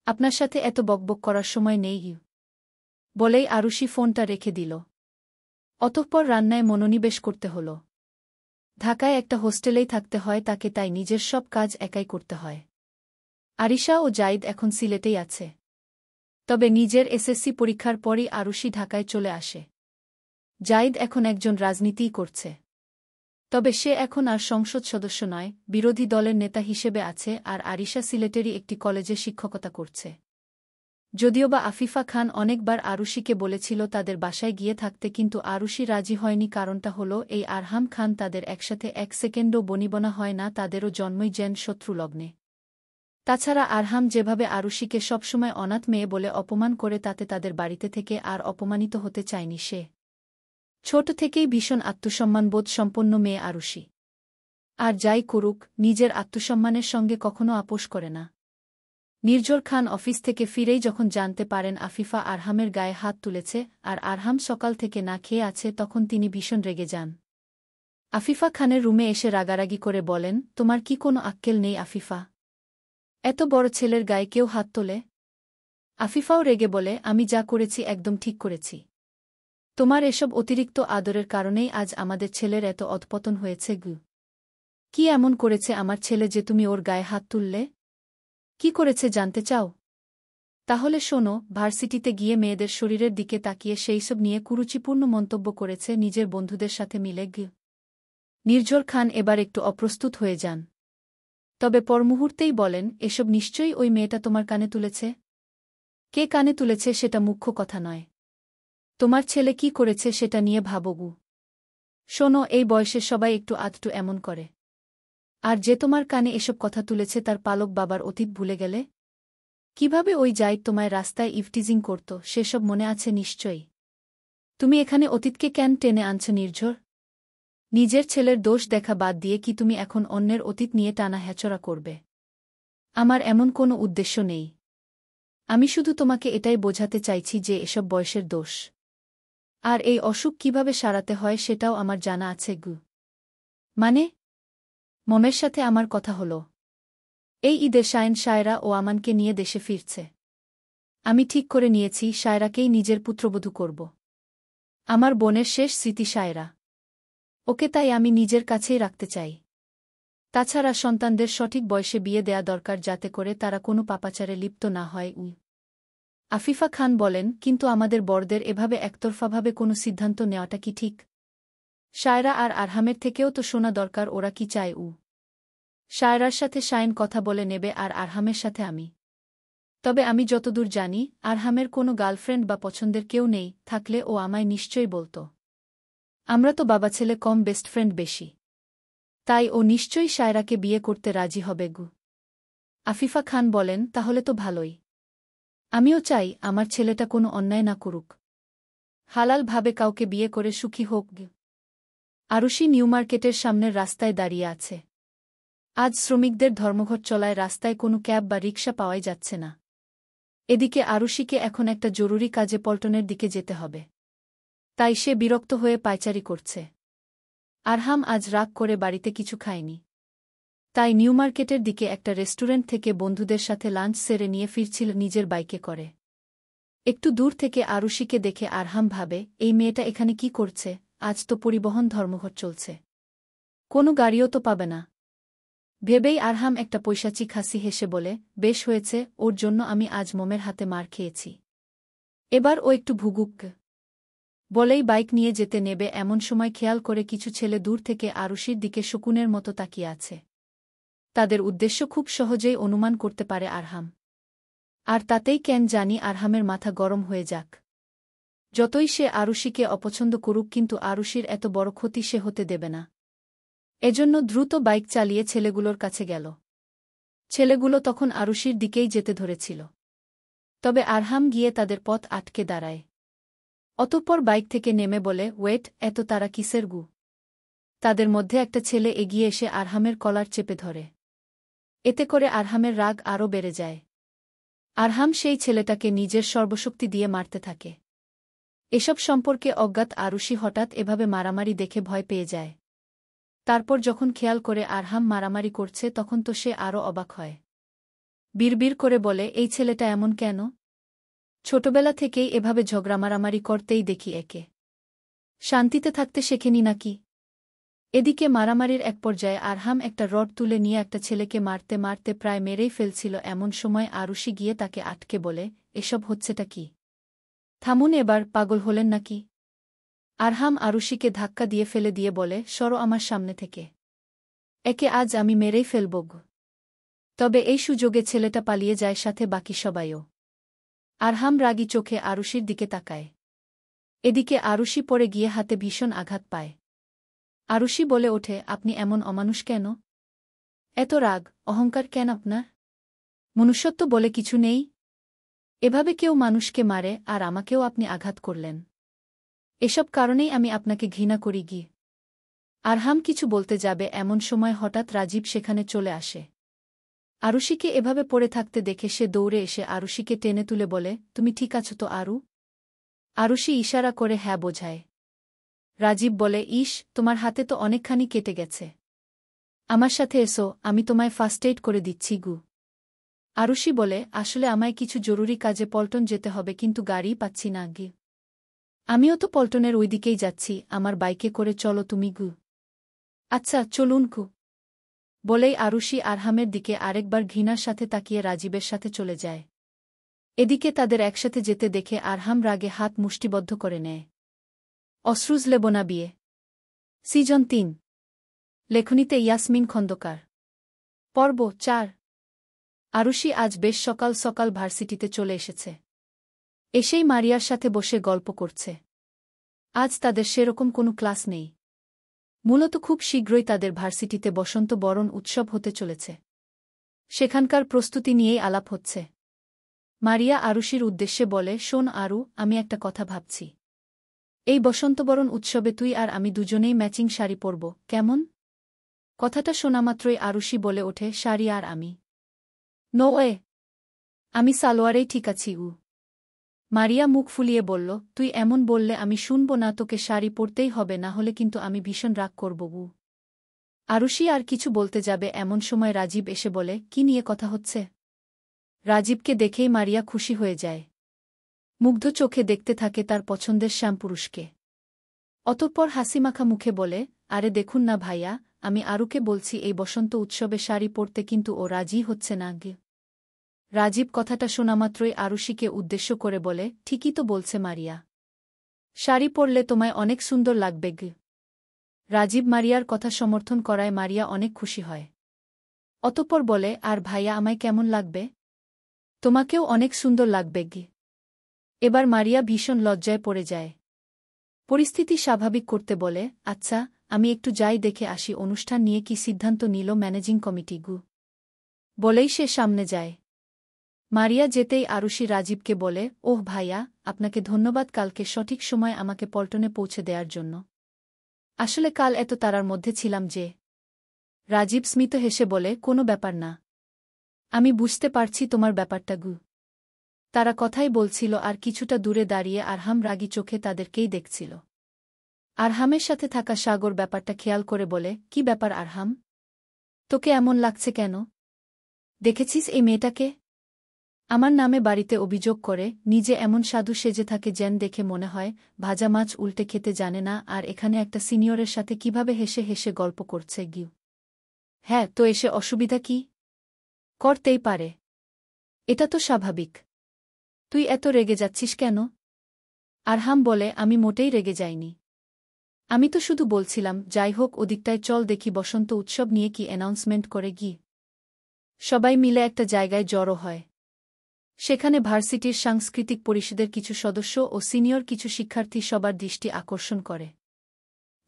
আপনার সাথে এত বকবক করার সময় নেই। বলেই আরুষি ফোনটা রেখে দিল। অতঃপর রান্নায় মনোনিবেশ করতে হল। ঢাকায় একটা হোস্টেলেই থাকতে হয় তাকে, তাই নিজের সব কাজ একাই করতে হয়। আরিশা ও জাইদ এখন সিলেটেই আছে। তবে নিজের এসএসসি পরীক্ষার পরই আরুষি ঢাকায় চলে আসে। জাইদ এখন একজন রাজনীতিই করছে। তবে সে এখন আর সংসদ সদস্য নয়, বিরোধী দলের নেতা হিসেবে আছে। আর আরিশা সিলেটেরই একটি কলেজে শিক্ষকতা করছে। যদিওবা আফিফা খান অনেকবার আরুষিকে বলেছিল তাদের বাসায় গিয়ে থাকতে, কিন্তু আরুষি রাজি হয়নি। কারণটা হলো এই আরহাম খান তাদের একসাথে এক সেকেন্ডও বনিবনা হয় না, তাদেরও জন্মই যেন শত্রু লগ্নে। তাছাড়া আরহাম যেভাবে আরুষিকে সবসময় অনাথ মেয়ে বলে অপমান করে, তাতে তাদের বাড়িতে থেকে আর অপমানিত হতে চায়নি সে। ছোট থেকেই ভীষণ আত্মসম্মানবোধ সম্পন্ন মেয়ে আরুষি। আর যাই করুক, নিজের আত্মসম্মানের সঙ্গে কখনো আপোস করে না। নির্ঝর খান অফিস থেকে ফিরেই যখন জানতে পারেন আফিফা আরহামের গায়ে হাত তুলেছে আর আরহাম সকাল থেকে না খেয়ে আছে, তখন তিনি ভীষণ রেগে যান। আফিফা খানের রুমে এসে রাগারাগি করে বলেন, তোমার কি কোনো আক্কেল নেই আফিফা? এত বড় ছেলের গায়ে কেউ হাত তোলে? আফিফাও রেগে বলে, আমি যা করেছি একদম ঠিক করেছি। তোমার এসব অতিরিক্ত আদরের কারণেই আজ আমাদের ছেলের এত অধপতন হয়েছে গু। কি এমন করেছে আমার ছেলে যে তুমি ওর গায়ে হাত তুললে? কি করেছে জানতে চাও? তাহলে শোনো, ভার্সিটিতে গিয়ে মেয়েদের শরীরের দিকে তাকিয়ে সেইসব নিয়ে কুরুচিপূর্ণ মন্তব্য করেছে নিজের বন্ধুদের সাথে মিলে গু। নির্ঝর খান এবার একটু অপ্রস্তুত হয়ে যান। তবে পরমুহূর্তেই বলেন, এসব নিশ্চয়ই ওই মেয়েটা তোমার কানে তুলেছে। কে কানে তুলেছে সেটা মুখ্য কথা নয়। তোমার ছেলে কি করেছে সেটা নিয়ে ভাবো গু। শোনো, এই বয়সে সবাই একটু আধটু এমন করে। আর যে তোমার কানে এসব কথা তুলেছে তার পালক বাবার অতীত ভুলে গেলে? কিভাবে ওই জাইদ তোমায় রাস্তায় ইভটিজিং করত সেসব মনে আছে নিশ্চয়ই। তুমি এখানে অতীতকে কেন টেনে আনছ নির্ঝর? নিজের ছেলের দোষ দেখা বাদ দিয়ে কি তুমি এখন অন্যের অতীত নিয়ে টানা হ্যাচড়া করবে? আমার এমন কোনো উদ্দেশ্য নেই। আমি শুধু তোমাকে এটাই বোঝাতে চাইছি যে এসব বয়সের দোষ। আর এই অসুখ কিভাবে সারাতে হয় সেটাও আমার জানা আছে গু। মানে? মমের সাথে আমার কথা হলো। এই ঈদে শায়ন শায়রা ও আমানকে নিয়ে দেশে ফিরছে। আমি ঠিক করে নিয়েছি শায়রাকেই নিজের পুত্রবধূ করব। আমার বোনের শেষ স্মৃতি শায়রা। ওকে তাই আমি নিজের কাছেই রাখতে চাই। তাছাড়া সন্তানদের সঠিক বয়সে বিয়ে দেয়া দরকার যাতে করে তারা কোনো পাপাচারে লিপ্ত না হয়। আফিফা খান বলেন, কিন্তু আমাদের বড়দের এভাবে একতরফাভাবে কোনো সিদ্ধান্ত নেওয়াটা কি ঠিক? শায়রা আর আরহামের থেকেও তো শোনা দরকার ওরা কি চায়। শায়রার সাথে শাইন কথা বলে নেবে আর আরহামের সাথে আমি। তবে আমি যতদূর জানি আরহামের কোনো গার্লফ্রেন্ড বা পছন্দের কেউ নেই, থাকলে ও আমায় নিশ্চয়ই বলত। আমরা তো বাবা ছেলে কম বেস্ট ফ্রেন্ড বেশি। তাই ও নিশ্চয়ই শায়রাকে বিয়ে করতে রাজি হবে গু। আফিফা খান বলেন, তাহলে তো ভালোই। আমিও চাই আমার ছেলেটা কোনো অন্যায় না করুক। হালালভাবে কাউকে বিয়ে করে সুখী হোক। আরুষি নিউমার্কেটের সামনের রাস্তায় দাঁড়িয়ে আছে। আজ শ্রমিকদের ধর্মঘট চলায় রাস্তায় কোনো ক্যাব বা রিকশা পাওয়াই যাচ্ছে না। এদিকে আরুষিকে এখন একটা জরুরি কাজে পল্টনের দিকে যেতে হবে। তাই সে বিরক্ত হয়ে পায়চারি করছে। আরহাম আজ রাগ করে বাড়িতে কিছু খায়নি। তাই নিউমার্কেটের দিকে একটা রেস্টুরেন্ট থেকে বন্ধুদের সাথে লাঞ্চ সেরে নিয়ে ফিরছিল নিজের বাইকে করে। একটু দূর থেকে আরুষিকে দেখে আরহাম ভাবে, এই মেয়েটা এখানে কি করছে? আজ তো পরিবহন ধর্মঘট চলছে। কোনো গাড়িও তো পাবে না। ভেবেই আরহাম একটা পৈশাচিক হাসি হেসে বলে, বেশ হয়েছে, ওর জন্য আমি আজ মোমের হাতে মার খেয়েছি। এবার ও একটু ভুগুক। বলেই বাইক নিয়ে যেতে নেবে এমন সময় খেয়াল করে কিছু ছেলে দূর থেকে আরুষির দিকে শকুনের মতো তাকিয়ে আছে। তাদের উদ্দেশ্য খুব সহজেই অনুমান করতে পারে আরহাম। আর তাতেই কেন জানি আরহামের মাথা গরম হয়ে যাক। যতই সে আরুষিকে অপছন্দ করুক কিন্তু আরুষির এত বড় ক্ষতি সে হতে দেবে না। এজন্য দ্রুত বাইক চালিয়ে ছেলেগুলোর কাছে গেল। ছেলেগুলো তখন আরুষির দিকেই যেতে ধরেছিল। তবে আরহাম গিয়ে তাদের পথ আটকে দাঁড়ায়। অতঃপর বাইক থেকে নেমে বলে, ওয়েট, এত তারা কিসের গু? তাদের মধ্যে একটা ছেলে এগিয়ে এসে আরহামের কলার চেপে ধরে। এতে করে আরহামের রাগ আরও বেড়ে যায়। আরহাম সেই ছেলেটাকে নিজের সর্বশক্তি দিয়ে মারতে থাকে। এসব সম্পর্কে অজ্ঞাত আরুষি হঠাৎ এভাবে মারামারি দেখে ভয় পেয়ে যায়। তারপর যখন খেয়াল করে আরহাম মারামারি করছে তখন তো সে আরও অবাক হয়। বিড়বিড় করে বলে, এই ছেলেটা এমন কেন? ছোটবেলা থেকেই এভাবে ঝগড়া মারামারি করতেই দেখি একে। শান্তিতে থাকতে শেখেনি নাকি? এদিকে মারামারির এক পর্যায়ে আরহাম একটা রড তুলে নিয়ে একটা ছেলেকে মারতে মারতে প্রায় মেরেই ফেলছিল। এমন সময় আরুষি গিয়ে তাকে আটকে বলে, এসব হচ্ছেটা কি? থামুন এবার, পাগল হলেন নাকি? আরহাম আরুষিকে ধাক্কা দিয়ে ফেলে দিয়ে বলে, সরো আমার সামনে থেকে। একে আজ আমি মেরেই ফেলব। তবে এই সুযোগে ছেলেটা পালিয়ে যায়, সাথে বাকি সবাইও। আরহাম রাগী চোখে আরুষির দিকে তাকায়। এদিকে আরুষি পড়ে গিয়ে হাতে ভীষণ আঘাত পায়। আরুষি বলে ওঠে, আপনি এমন অমানুষ কেন? এত রাগ, অহংকার কেন আপনার? মনুষ্যত্ব বলে কিছু নেই? এভাবে কেউ মানুষকে মারে আর আমাকেও আপনি আঘাত করলেন। এসব কারণেই আমি আপনাকে ঘৃণা করি গি। আরহাম কিছু বলতে যাবে এমন সময় হঠাৎ রাজীব সেখানে চলে আসে। আরুষিকে এভাবে পড়ে থাকতে দেখে সে দৌড়ে এসে আরুষিকে টেনে তুলে বলে, তুমি ঠিক আছো তো আরু? আরুষি ইশারা করে হ্যাঁ বোঝায়। রাজীব বলে, ইস, তোমার হাতে তো অনেকখানি কেটে গেছে। আমার সাথে এসো, আমি তোমায় ফার্স্ট এইড করে দিচ্ছি গু। আরুষি বলে, আসলে আমায় কিছু জরুরি কাজে পল্টন যেতে হবে কিন্তু গাড়িই পাচ্ছি না গি। আমিও তো পল্টনের ওই দিকেই যাচ্ছি, আমার বাইকে করে চলো তুমি গু। আচ্ছা চলুন গু। বলেই আরুষি আরহামের দিকে আরেকবার ঘৃণার সাথে তাকিয়ে রাজীবের সাথে চলে যায়। এদিকে তাদের একসাথে যেতে দেখে আরহাম রাগে হাত মুষ্টিবদ্ধ করে নেয়। অশ্রুজ লেবনা বিয়ে সিজন ৩। লেখনীতে ইয়াসমিন খন্দকার। পর্ব ৪। আরুষি আজ বেশ সকাল সকাল ভার্সিটিতে চলে এসেছে। এসেই মারিয়ার সাথে বসে গল্প করছে। আজ তাদের সেরকম কোনো ক্লাস নেই। মূলত খুব শীঘ্রই তাদের ভার্সিটিতে বসন্ত বরণ উৎসব হতে চলেছে। সেখানকার প্রস্তুতি নিয়েই আলাপ হচ্ছে। মারিয়া আরুষির উদ্দেশ্যে বলে, শোন আরু, আমি একটা কথা ভাবছি। এই বসন্তবরণ উৎসবে তুই আর আমি দুজনেই ম্যাচিং শাড়ি পরব, কেমন? কথাটা শোনামাত্রই আরুষি বলে ওঠে, শাড়ি আর আমি? নো ওয়ে, আমি সালোয়ারেই ঠিক আছি। মারিয়া মুখ ফুলিয়ে বলল, তুই এমন বললে আমি শুনব না, তোকে শাড়ি পরতেই হবে, না হলে কিন্তু আমি ভীষণ রাগ করব। আরুষি আর কিছু বলতে যাবে এমন সময় রাজীব এসে বলে, কি নিয়ে কথা হচ্ছে? রাজীবকে দেখেই মারিয়া খুশি হয়ে যায়। মুগ্ধ চোখে দেখতে থাকে তার পছন্দের শ্যামপুরুষকে। অতঃপর হাসিমাখা মুখে বলে, আরে দেখুন না ভাইয়া, আমি আরুকে বলছি এই বসন্ত উৎসবে শাড়ি পরতে, কিন্তু ও রাজি হচ্ছে না। রাজীব কথাটা শোনামাত্রই আরুষিকে উদ্দেশ্য করে বলে, ঠিকই তো বলছে মারিয়া, শাড়ি পরলে তোমায় অনেক সুন্দর লাগবে। রাজীব মারিয়ার কথা সমর্থন করায় মারিয়া অনেক খুশি হয়। অতঃপর বলে, আর ভাইয়া আমায় কেমন লাগবে? তোমাকেও অনেক সুন্দর লাগবে। এবার মারিয়া ভীষণ লজ্জায় পড়ে যায়। পরিস্থিতি স্বাভাবিক করতে বলে, আচ্ছা, আমি একটু যাই, দেখে আসি অনুষ্ঠান নিয়ে কি সিদ্ধান্ত নিল ম্যানেজিং কমিটি। বলেই সে সামনে যায়। মারিয়া যেতেই আরুষি রাজীবকে বলে, ওহ ভাইয়া, আপনাকে ধন্যবাদ কালকে সঠিক সময় আমাকে পল্টনে পৌঁছে দেওয়ার জন্য। আসলে কাল এত তাড়ার মধ্যে ছিলাম যে। রাজীব স্মিত হেসে বলে, কোনো ব্যাপার না, আমি বুঝতে পারছি তোমার ব্যাপারটা। তারা কথাই বলছিল আর কিছুটা দূরে দাঁড়িয়ে আরহাম রাগী চোখে তাদেরকেই দেখছিল। আরহামের সাথে থাকা সাগর ব্যাপারটা খেয়াল করে বলে, কি ব্যাপার আরহাম? তোকে এমন লাগছে কেন? দেখেছিস এই মেয়েটাকে? আমার নামে বাড়িতে অভিযোগ করে, নিজে এমন সাধু সেজে থাকে যেন দেখে মনে হয় ভাজা মাছ উল্টে খেতে জানে না, আর এখানে একটা সিনিয়রের সাথে কিভাবে হেসে হেসে গল্প করছে। হ্যাঁ, তো এসে অসুবিধা কি? করতেই পারে, এটা তো স্বাভাবিক। তুই এত রেগে যাচ্ছিস কেন? আরহাম বলে, আমি মোটেই রেগে যাইনি। আমি তো শুধু বলছিলাম, যাই হোক, ওদিকটায় চল দেখি বসন্ত উৎসব নিয়ে কি অ্যানাউন্সমেন্ট করে। সবাই মিলে একটা জায়গায় জড়ো হয়। সেখানে ভার্সিটির সাংস্কৃতিক পরিষদের কিছু সদস্য ও সিনিয়র কিছু শিক্ষার্থী সবার দৃষ্টি আকর্ষণ করে।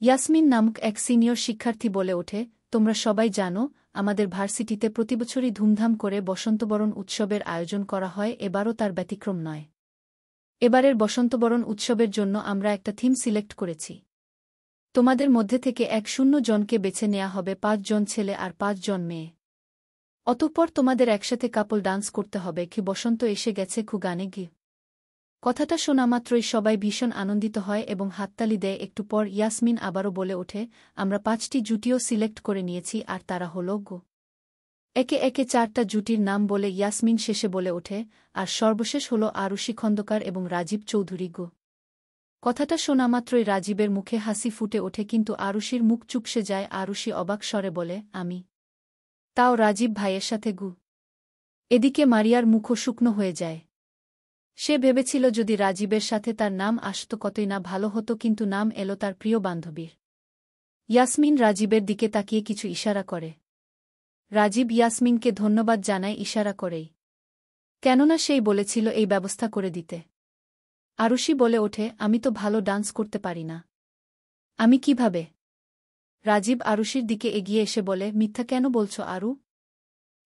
ইয়াসমিন নামক এক সিনিয়র শিক্ষার্থী বলে ওঠে, তোমরা সবাই জানো, আমাদের ভার্সিটিতে প্রতিবছরই ধুমধাম করে বসন্তবরণ উৎসবের আয়োজন করা হয়, এবারও তার ব্যতিক্রম নয়। এবারের বসন্তবরণ উৎসবের জন্য আমরা একটা থিম সিলেক্ট করেছি। তোমাদের মধ্যে থেকে 100 জনকে বেছে নেওয়া হবে, 5 জন ছেলে আর 5 জন মেয়ে। অতঃপর তোমাদের একসাথে কাপল ডান্স করতে হবে। কি বসন্ত এসে গেছে গানে। কথাটা শোনামাত্রই সবাই ভীষণ আনন্দিত হয় এবং হাততালি দেয়। একটু পর ইয়াসমিন আবারও বলে ওঠে, আমরা 5টি জুটিও সিলেক্ট করে নিয়েছি, আর তারা হল একে একে 4টা জুটির নাম বলে ইয়াসমিন শেষে বলে ওঠে, আর সর্বশেষ হল আরুষি খন্দকার এবং রাজীব চৌধুরী। কথাটা শোনামাত্রই রাজীবের মুখে হাসি ফুটে ওঠে, কিন্তু আরুষির মুখ চুপসে যায়। আরুষি অবাক স্বরে বলে, আমি? তাও রাজীব ভাইয়ের সাথে? এদিকে মারিয়ার মুখও শুকনো হয়ে যায়। সে ভেবেছিল যদি রাজীবের সাথে তার নাম আসত কতই না ভালো হতো, কিন্তু নাম এলো তার প্রিয় বান্ধবীর। ইয়াসমিন রাজীবের দিকে তাকিয়ে কিছু ইশারা করে। রাজীব ইয়াসমিনকে ধন্যবাদ জানায় ইশারা করেই, কেননা সেই বলেছিল এই ব্যবস্থা করে দিতে। আরুষি বলে ওঠে, আমি তো ভালো ডান্স করতে পারি না। আমি কিভাবে? রাজীব আরুষির দিকে এগিয়ে এসে বলে, মিথ্যা কেন বলছো আরু?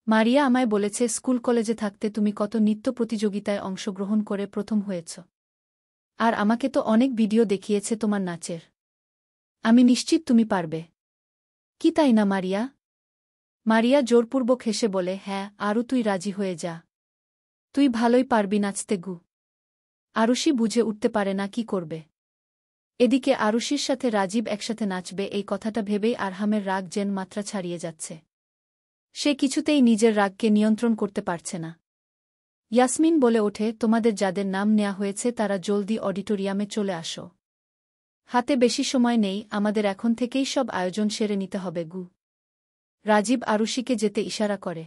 মারিয়া আমায় বলেছে স্কুল কলেজে থাকতে তুমি কত নৃত্য প্রতিযোগিতায় অংশগ্রহণ করে প্রথম হয়েছ, আর আমাকে তো অনেক ভিডিও দেখিয়েছে তোমার নাচের। আমি নিশ্চিত তুমি পারবে। কি তাই না মারিয়া? মারিয়া জোরপূর্বক হেসে বলে, হ্যাঁ আরু, তুই রাজি হয়ে যা, তুই ভালোই পারবি নাচতে। আরুষি বুঝে উঠতে পারে না কি করবে। এদিকে আরুষির সাথে রাজীব একসাথে নাচবে, এই কথাটা ভেবেই আরহামের রাগ যেন মাত্রা ছাড়িয়ে যাচ্ছে। সে কিছুতেই নিজের রাগকে নিয়ন্ত্রণ করতে পারছে না। ইয়াসমিন বলে ওঠে, তোমাদের যাদের নাম নেওয়া হয়েছে তারা জলদি অডিটোরিয়ামে চলে আসো। হাতে বেশি সময় নেই, আমাদের এখন থেকেই সব আয়োজন সেরে নিতে হবে। রাজীব আরুষিকে যেতে ইশারা করে।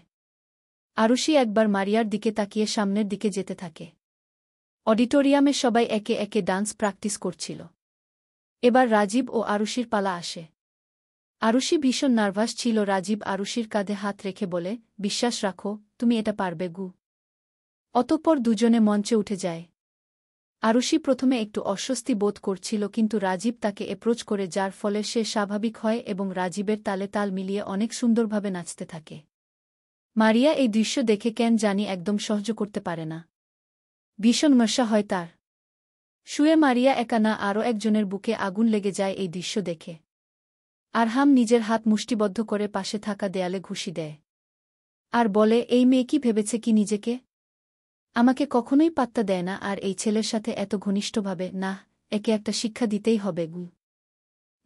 আরুষি একবার মারিয়ার দিকে তাকিয়ে সামনের দিকে যেতে থাকে। অডিটোরিয়ামে সবাই একে একে ডান্স প্র্যাকটিস করছিল। এবার রাজীব ও আরুষির পালা আসে। আরুষি ভীষণ নার্ভাস ছিল। রাজীব আরুষির কাঁধে হাত রেখে বলে, বিশ্বাস রাখো, তুমি এটা পারবে। অতঃপর দুজনে মঞ্চে উঠে যায়। আরুষি প্রথমে একটু অস্বস্তি বোধ করছিল, কিন্তু রাজীব তাকে অ্যাপ্রোচ করে, যার ফলে সে স্বাভাবিক হয় এবং রাজীবের তালে তাল মিলিয়ে অনেক সুন্দরভাবে নাচতে থাকে। মারিয়া এই দৃশ্য দেখে কেন জানি একদম সহ্য করতে পারে না। ভীষণ মশা হয় তার। শুয়ে মারিয়া একা না, আরও একজনের বুকে আগুন লেগে যায় এই দৃশ্য দেখে। আরহাম নিজের হাত মুষ্টিবদ্ধ করে পাশে থাকা দেয়ালে ঘুষি দেয় আর বলে, এই মেয়ে কি ভেবেছে কি নিজেকে? আমাকে কখনোই পাত্তা দেয় না, আর এই ছেলের সাথে এত ঘনিষ্ঠভাবে, না, একে একটা শিক্ষা দিতেই হবে।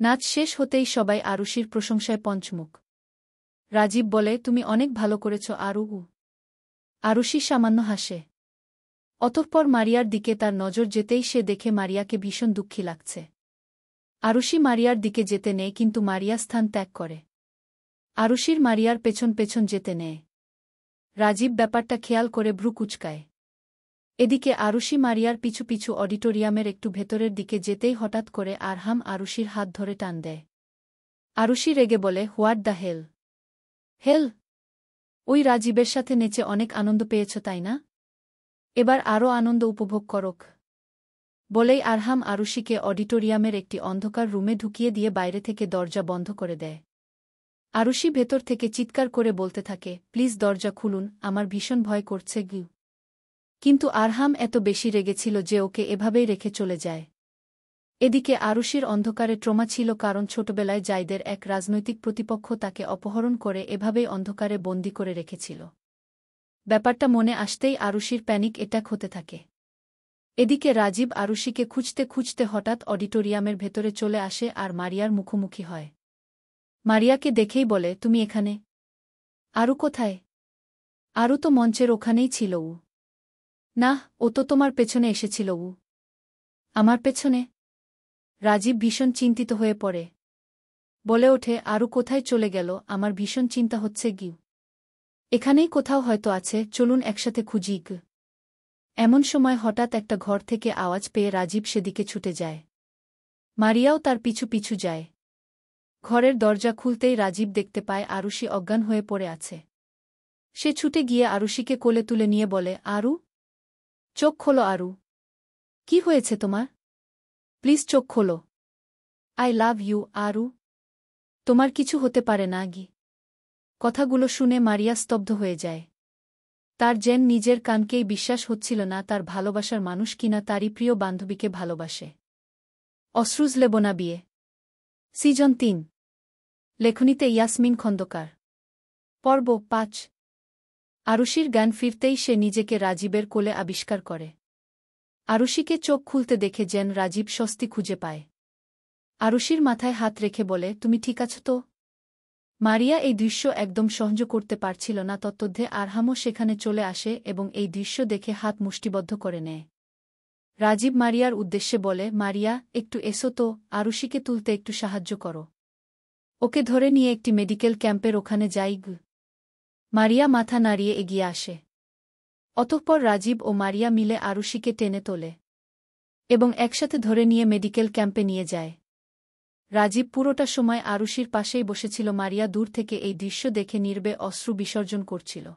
নাচ শেষ হতেই সবাই আরুষির প্রশংসায় পঞ্চমুখ। রাজীব বলে, তুমি অনেক ভালো করেছ আরু। আরুষি সামান্য হাসে। অতঃপর মারিয়ার দিকে তার নজর যেতেই সে দেখে মারিয়াকে ভীষণ দুঃখী লাগছে। আরুষি মারিয়ার দিকে যেতে নেয়, কিন্তু মারিয়া স্থান ত্যাগ করে। আরুষির মারিয়ার পেছন পেছন যেতে নেয়। রাজীব ব্যাপারটা খেয়াল করে ভ্রু কুঁচকায়। এদিকে আরুষি মারিয়ার পিছু পিছু অডিটোরিয়ামের একটু ভেতরের দিকে যেতেই হঠাৎ করে আরহাম আরুষির হাত ধরে টান দেয়। আরুষি রেগে বলে, হোয়াট দ্য হেল? হেল? ওই রাজীবের সাথে নেচে অনেক আনন্দ পেয়েছ তাই না? এবার আরও আনন্দ উপভোগ করক। বলেই আরহাম আরুষিকে অডিটোরিয়ামের একটি অন্ধকার রুমে ঢুকিয়ে দিয়ে বাইরে থেকে দরজা বন্ধ করে দেয়। আরুষি ভেতর থেকে চিৎকার করে বলতে থাকে, প্লিজ দরজা খুলুন, আমার ভীষণ ভয় করছে। কিন্তু আরহাম এত বেশি রেগেছিল যে ওকে এভাবেই রেখে চলে যায়। এদিকে আরুষির অন্ধকারে ট্রমা ছিল, কারণ ছোটবেলায় জাইদের এক রাজনৈতিক প্রতিপক্ষ তাকে অপহরণ করে এভাবেই অন্ধকারে বন্দী করে রেখেছিল। ব্যাপারটা মনে আসতেই আরুষির প্যানিক অ্যাটাক হতে থাকে। এদিকে রাজীব আরুষিকে খুঁজতে খুঁজতে হঠাৎ অডিটোরিয়ামের ভেতরে চলে আসে আর মারিয়ার মুখোমুখি হয়। মারিয়াকে দেখেই বলে, তুমি এখানে? আরু কোথায়? আরু তো মঞ্চের ওখানেই ছিল। না, ও তো তোমার পেছনে এসেছিল। আমার পেছনে? রাজীব ভীষণ চিন্তিত হয়ে পড়ে। বলে ওঠে, আরু কোথায় চলে গেল? আমার ভীষণ চিন্তা হচ্ছে। এখানেই কোথাও হয়তো আছে, চলুন একসাথে খুঁজি। এমন সময় হঠাৎ একটা ঘর থেকে আওয়াজ পেয়ে রাজীব সেদিকে ছুটে যায়। মারিয়াও তার পিছু পিছু যায়। ঘরের দরজা খুলতেই রাজীব দেখতে পায় আরুষি অজ্ঞান হয়ে পড়ে আছে। সে ছুটে গিয়ে আরুষিকে কোলে তুলে নিয়ে বলে, আরু, চোখ খোলো আরু। কি হয়েছে তোমার? প্লিজ চোখ খোলো। আই লাভ ইউ আরু। তোমার কিছু হতে পারে না। কথাগুলো শুনে মারিয়া স্তব্ধ হয়ে যায়। তার যেন নিজের কানকেই বিশ্বাস হচ্ছিল না, তার ভালোবাসার মানুষ কিনা তারই প্রিয় বান্ধবীকে ভালোবাসে। অশ্রুজ লেবনা বিয়ে, সিজন 3। লেখনীতে ইয়াসমিন খন্দকার। পর্ব 5। আরুষির জ্ঞান ফিরতেই সে নিজেকে রাজীবের কোলে আবিষ্কার করে। আরুষিকে চোখ খুলতে দেখে যেন রাজীব স্বস্তি খুঁজে পায়। আরুষির মাথায় হাত রেখে বলে, তুমি ঠিক আছো তো? মারিয়া এই দৃশ্য একদম সহ্য করতে পারছিল না, ততধ্যে আরহামও সেখানে চলে আসে এবং এই দৃশ্য দেখে হাত মুষ্টিবদ্ধ করে নেয়। রাজীব মারিয়ার উদ্দেশ্যে বলে, মারিয়া, একটু এসো তো, আরুষিকে তুলতে একটু সাহায্য করো। ওকে ধরে নিয়ে একটি মেডিকেল ক্যাম্পের ওখানে যাই। মারিয়া মাথা নাড়িয়ে এগিয়ে আসে। অতঃপর রাজীব ও মারিয়া মিলে আরুষিকে টেনে তোলে এবং একসাথে ধরে নিয়ে মেডিকেল ক্যাম্পে নিয়ে যায়। রাজীব পুরোটা সময় আরুষির পাশেই বসেছিল। মারিয়া দূর থেকে এই দৃশ্য দেখে নীরবে অশ্রু বিসর্জন করছিল।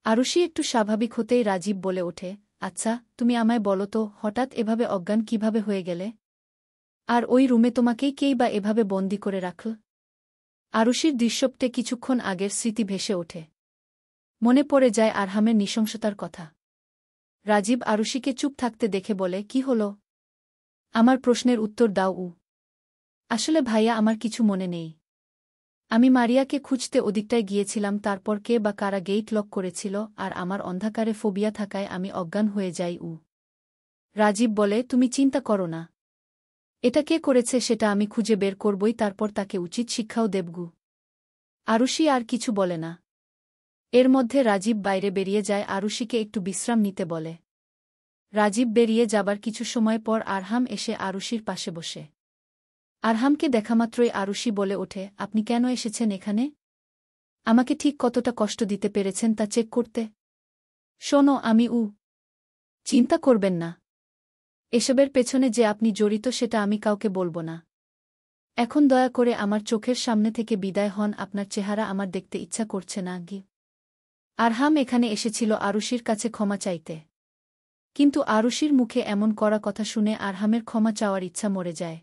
আরুষি একটু স্বাভাবিক হতেই রাজীব বলে ওঠে, আচ্ছা, তুমি আমায় বলো তো, হঠাৎ এভাবে অজ্ঞান কিভাবে হয়ে গেলে? আর ওই রুমে তোমাকেই কেই বা এভাবে বন্দি করে রাখল? আরুষির দৃশ্যপটে কিছুক্ষণ আগের স্মৃতি ভেসে ওঠে। মনে পড়ে যায় আরহামের নৃশংসতার কথা। রাজীব আরুষিকে চুপ থাকতে দেখে বলে, কি হল? আমার প্রশ্নের উত্তর দাও। আসলে ভাইয়া, আমার কিছু মনে নেই। আমি মারিয়াকে খুঁজতে ওদিকটায় গিয়েছিলাম, তারপর কে বা কারা গেইট লক করেছিল, আর আমার অন্ধকারে ফোবিয়া থাকায় আমি অজ্ঞান হয়ে যাই। রাজীব বলে, তুমি চিন্তা করো না। এটা কে করেছে সেটা আমি খুঁজে বের করবই, তারপর তাকে উচিত শিক্ষাও দেবগু। আরুষি আর কিছু বলে না। এর মধ্যে রাজীব বাইরে বেরিয়ে যায়, আরুষিকে একটু বিশ্রাম নিতে বলে। রাজীব বেরিয়ে যাবার কিছু সময় পর আরহাম এসে আরুষির পাশে বসে। আরহামকে দেখামাত্রই আরুষি বলে ওঠে, আপনি কেন এসেছেন এখানে? আমাকে ঠিক কতটা কষ্ট দিতে পেরেছেন তা চেক করতে? শোনো, আমি চিন্তা করবেন না। এসবের পেছনে যে আপনি জড়িত সেটা আমি কাউকে বলবো না। এখন দয়া করে আমার চোখের সামনে থেকে বিদায় হন, আপনার চেহারা আমার দেখতে ইচ্ছা করছে না। আরহাম এখানে এসেছিল আরুষির কাছে ক্ষমা চাইতে। কিন্তু আরুষির মুখে এমন কড়া কথা শুনে আরহামের ক্ষমা চাওয়ার ইচ্ছা মরে যায়।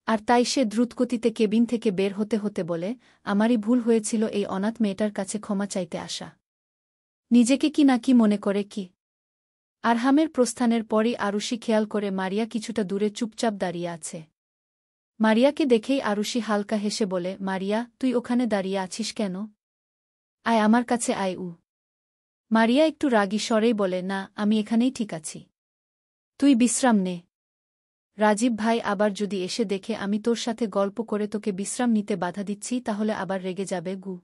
আর তাই সে দ্রুতগতিতে কেবিন থেকে বের হতে হতে বলে, আমারই ভুল হয়েছিল এই অনাথ মেয়েটার কাছে ক্ষমা চাইতে আসা। নিজেকে কি না কি মনে করে কি? আরহামের প্রস্থানের পরই আরুষি খেয়াল করে মারিয়া কিছুটা দূরে চুপচাপ দাঁড়িয়ে আছে। মারিয়াকে দেখেই আরুষি হালকা হেসে বলে, মারিয়া, তুই ওখানে দাঁড়িয়ে আছিস কেন? আয় আমার কাছে আয়। মারিয়া একটু রাগী স্বরেই বলে, না, আমি এখানেই ঠিক আছি। তুই বিশ্রাম নে। রাজীব ভাই আবার যদি এসে দেখে আমি তোর সাথে গল্প করে তোকে বিশ্রাম নিতে বাধা দিচ্ছি তাহলে আবার রেগে যাবে গু।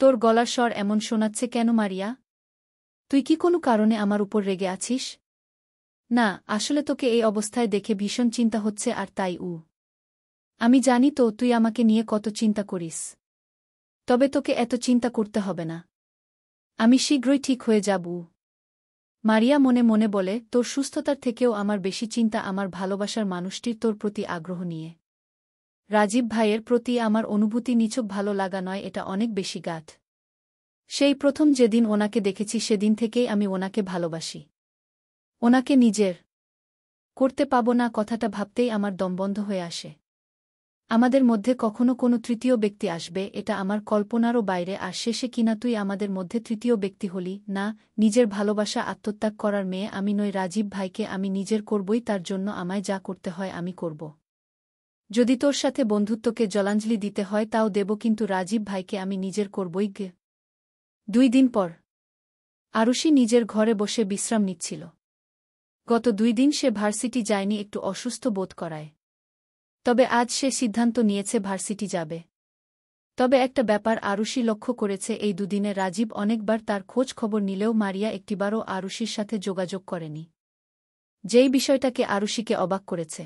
তোর গলার স্বর এমন শোনাচ্ছে কেন মারিয়া? তুই কি কোনো কারণে আমার উপর রেগে আছিস? না, আসলে তোকে এই অবস্থায় দেখে ভীষণ চিন্তা হচ্ছে আর তাই। আমি জানি তো তুই আমাকে নিয়ে কত চিন্তা করিস। তবে তোকে এত চিন্তা করতে হবে না। আমি শীঘ্রই ঠিক হয়ে যাব। মারিয়া মনে মনে বলে, তোর সুস্থতার থেকেও আমার বেশি চিন্তা আমার ভালোবাসার মানুষটির তোর প্রতি আগ্রহ নিয়ে। রাজীব ভাইয়ের প্রতি আমার অনুভূতি নিছক ভালো লাগা নয়, এটা অনেক বেশি গাঢ়। সেই প্রথম যেদিন ওনাকে দেখেছি সেদিন থেকেই আমি ওনাকে ভালোবাসি। ওনাকে নিজের করতে পাব না কথাটা ভাবতেই আমার দম বন্ধ হয়ে আসে। আমাদের মধ্যে কখনো কোনো তৃতীয় ব্যক্তি আসবে এটা আমার কল্পনারও বাইরে, আর শেষে কিনা তুই আমাদের মধ্যে তৃতীয় ব্যক্তি হলি না। নিজের ভালোবাসা আত্মত্যাগ করার মেয়ে আমি নই। রাজীব ভাইকে আমি নিজের করবই, তার জন্য আমায় যা করতে হয় আমি করব। যদি তোর সাথে বন্ধুত্বকে জলাঞ্জলি দিতে হয় তাও দেব, কিন্তু রাজীব ভাইকে আমি নিজের করবই গে। 2 দিন পর আরুষি নিজের ঘরে বসে বিশ্রাম নিচ্ছিল। গত 2 দিন সে ভার্সিটি যায়নি, একটু অসুস্থ বোধ করায়। তবে আজ সে সিদ্ধান্ত নিয়েছে ভার্সিটি যাবে। তবে একটা ব্যাপার আরুষি লক্ষ্য করেছে, এই দুদিনে রাজীব অনেকবার তার খোঁজ খবর নিলেও মারিয়া একটিবারও আরুষির সাথে যোগাযোগ করেনি। যেই বিষয়টাকে আরুষিকে অবাক করেছে।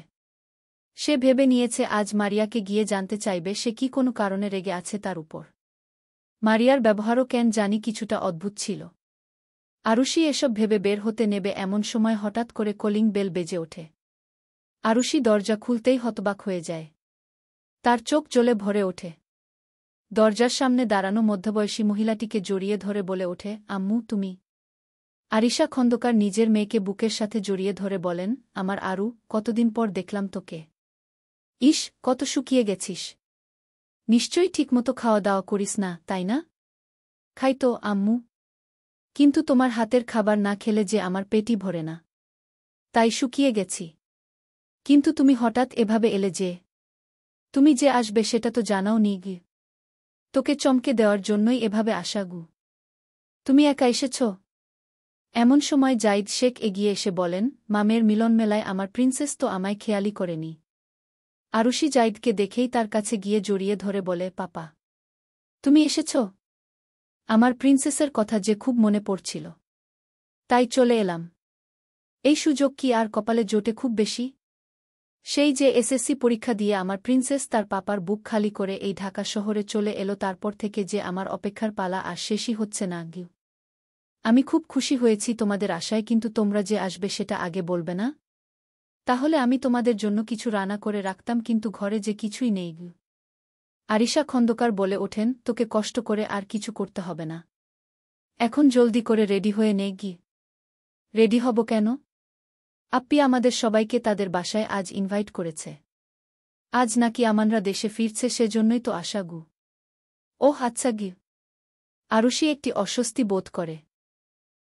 সে ভেবে নিয়েছে আজ মারিয়াকে গিয়ে জানতে চাইবে সে কি কোনো কারণে রেগে আছে তার উপর। মারিয়ার ব্যবহারও কেন জানি কিছুটা অদ্ভুত ছিল। আরুষি এসব ভেবে বের হতে নেবে এমন সময় হঠাৎ করে কলিং বেল বেজে ওঠে। আরুষি দরজা খুলতেই হতবাক হয়ে যায়। তার চোখ জ্বলে ভরে ওঠে। দরজার সামনে দাঁড়ানো মধ্যবয়সী মহিলাটিকে জড়িয়ে ধরে বলে ওঠে, আম্মু তুমি? আরিশা খন্দকার নিজের মেয়েকে বুকের সাথে জড়িয়ে ধরে বলেন, আমার আরু, কতদিন পর দেখলাম তোকে। ইস, কত শুকিয়ে গেছিস। নিশ্চয়ই ঠিকমতো খাওয়া দাওয়া করিস না, তাই না? খাই তো আম্মু। কিন্তু তোমার হাতের খাবার না খেলে যে আমার পেটই ভরে না। তাই শুকিয়ে গেছি। কিন্তু তুমি হঠাৎ এভাবে এলে যে? তুমি যে আসবে সেটা তো জানাও নি গি। তোকে চমকে দেওয়ার জন্যই এভাবে আসা গু। তুমি একা এসেছ? এমন সময় জাইদ শেখ এগিয়ে এসে বলেন, মামের মিলনমেলায় আমার প্রিন্সেস তো আমায় খেয়ালি করেনি। আরুষি জাইদকে দেখেই তার কাছে গিয়ে জড়িয়ে ধরে বলে, পাপা তুমি এসেছ? আমার প্রিন্সেসের কথা যে খুব মনে পড়ছিল। তাই চলে এলাম। এই সুযোগ কি আর কপালে জোটে খুব বেশি? সেই যে এসএসসি পরীক্ষা দিয়ে আমার প্রিন্সেস তার পাপার বুক খালি করে এই ঢাকা শহরে চলে এলো, তারপর থেকে যে আমার অপেক্ষার পালা আর শেষই হচ্ছে না গিউ। আমি খুব খুশি হয়েছি তোমাদের আশায়, কিন্তু তোমরা যে আসবে সেটা আগে বলবে না? তাহলে আমি তোমাদের জন্য কিছু রান্না করে রাখতাম, কিন্তু ঘরে যে কিছুই নেই গিউ। আরিশা খন্দকার বলে ওঠেন, তোকে কষ্ট করে আর কিছু করতে হবে না। এখন জলদি করে রেডি হয়ে নে গি। রেডি হব কেন? আপ্পি আমাদের সবাইকে তাদের বাসায় আজ ইনভাইট করেছে। আজ নাকি আমানরা দেশে ফিরছে, সেজন্যই তো আশা গু। ওহ আচ্ছা গি। আরুষি একটি অস্বস্তি বোধ করে।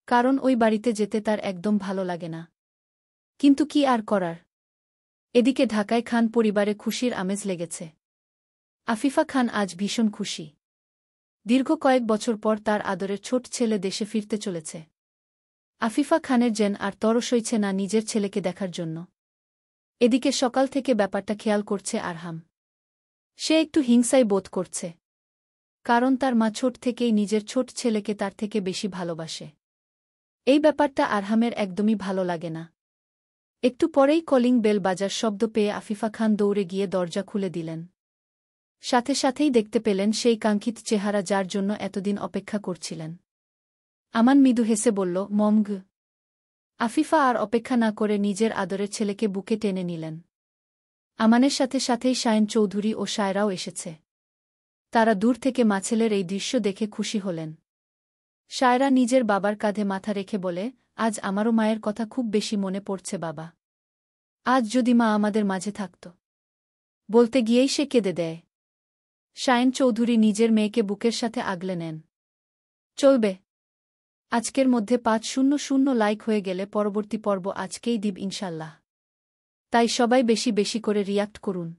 কারণ ওই বাড়িতে যেতে তার একদম ভালো লাগে না। কিন্তু কি আর করার। এদিকে ঢাকায় খান পরিবারে খুশির আমেজ লেগেছে। আফিফা খান আজ ভীষণ খুশি। দীর্ঘ কয়েক বছর পর তার আদরের ছোট ছেলে দেশে ফিরতে চলেছে। আফিফা খানের যেন আর তর সইছে না নিজের ছেলেকে দেখার জন্য। এদিকে সকাল থেকে ব্যাপারটা খেয়াল করছে আরহাম। সে একটু হিংসাই বোধ করছে। কারণ তার মা ছোট থেকেই নিজের ছোট ছেলেকে তার থেকে বেশি ভালোবাসে। এই ব্যাপারটা আরহামের একদমই ভালো লাগে না। একটু পরেই কলিং বেল বাজার শব্দ পেয়ে আফিফা খান দৌড়ে গিয়ে দরজা খুলে দিলেন। সাথে সাথেই দেখতে পেলেন সেই কাঙ্ক্ষিত চেহারা যার জন্য এতদিন অপেক্ষা করছিলেন। আমান মৃদু হেসে বলল, মম গ। আফিফা আর অপেক্ষা না করে নিজের আদরের ছেলেকে বুকে টেনে নিলেন। আমানের সাথে সাথেই শায়ন চৌধুরী ও শায়রাও এসেছে। তারা দূর থেকে মাছেলের এই দৃশ্য দেখে খুশি হলেন। শায়রা নিজের বাবার কাঁধে মাথা রেখে বলে, আজ আমারও মায়ের কথা খুব বেশি মনে পড়ছে বাবা। আজ যদি মা আমাদের মাঝে থাকত। বলতে গিয়েই সে কেঁদে দেয়। শায়ন চৌধুরী নিজের মেয়েকে বুকের সাথে আগলে নেন। চলবে। আজকের মধ্যে 500 লাইক হয়ে গেলে পরবর্তী পর্ব আজকেই দিব ইনশাল্লাহ। তাই সবাই বেশি বেশি করে রিয়াক্ট করুন।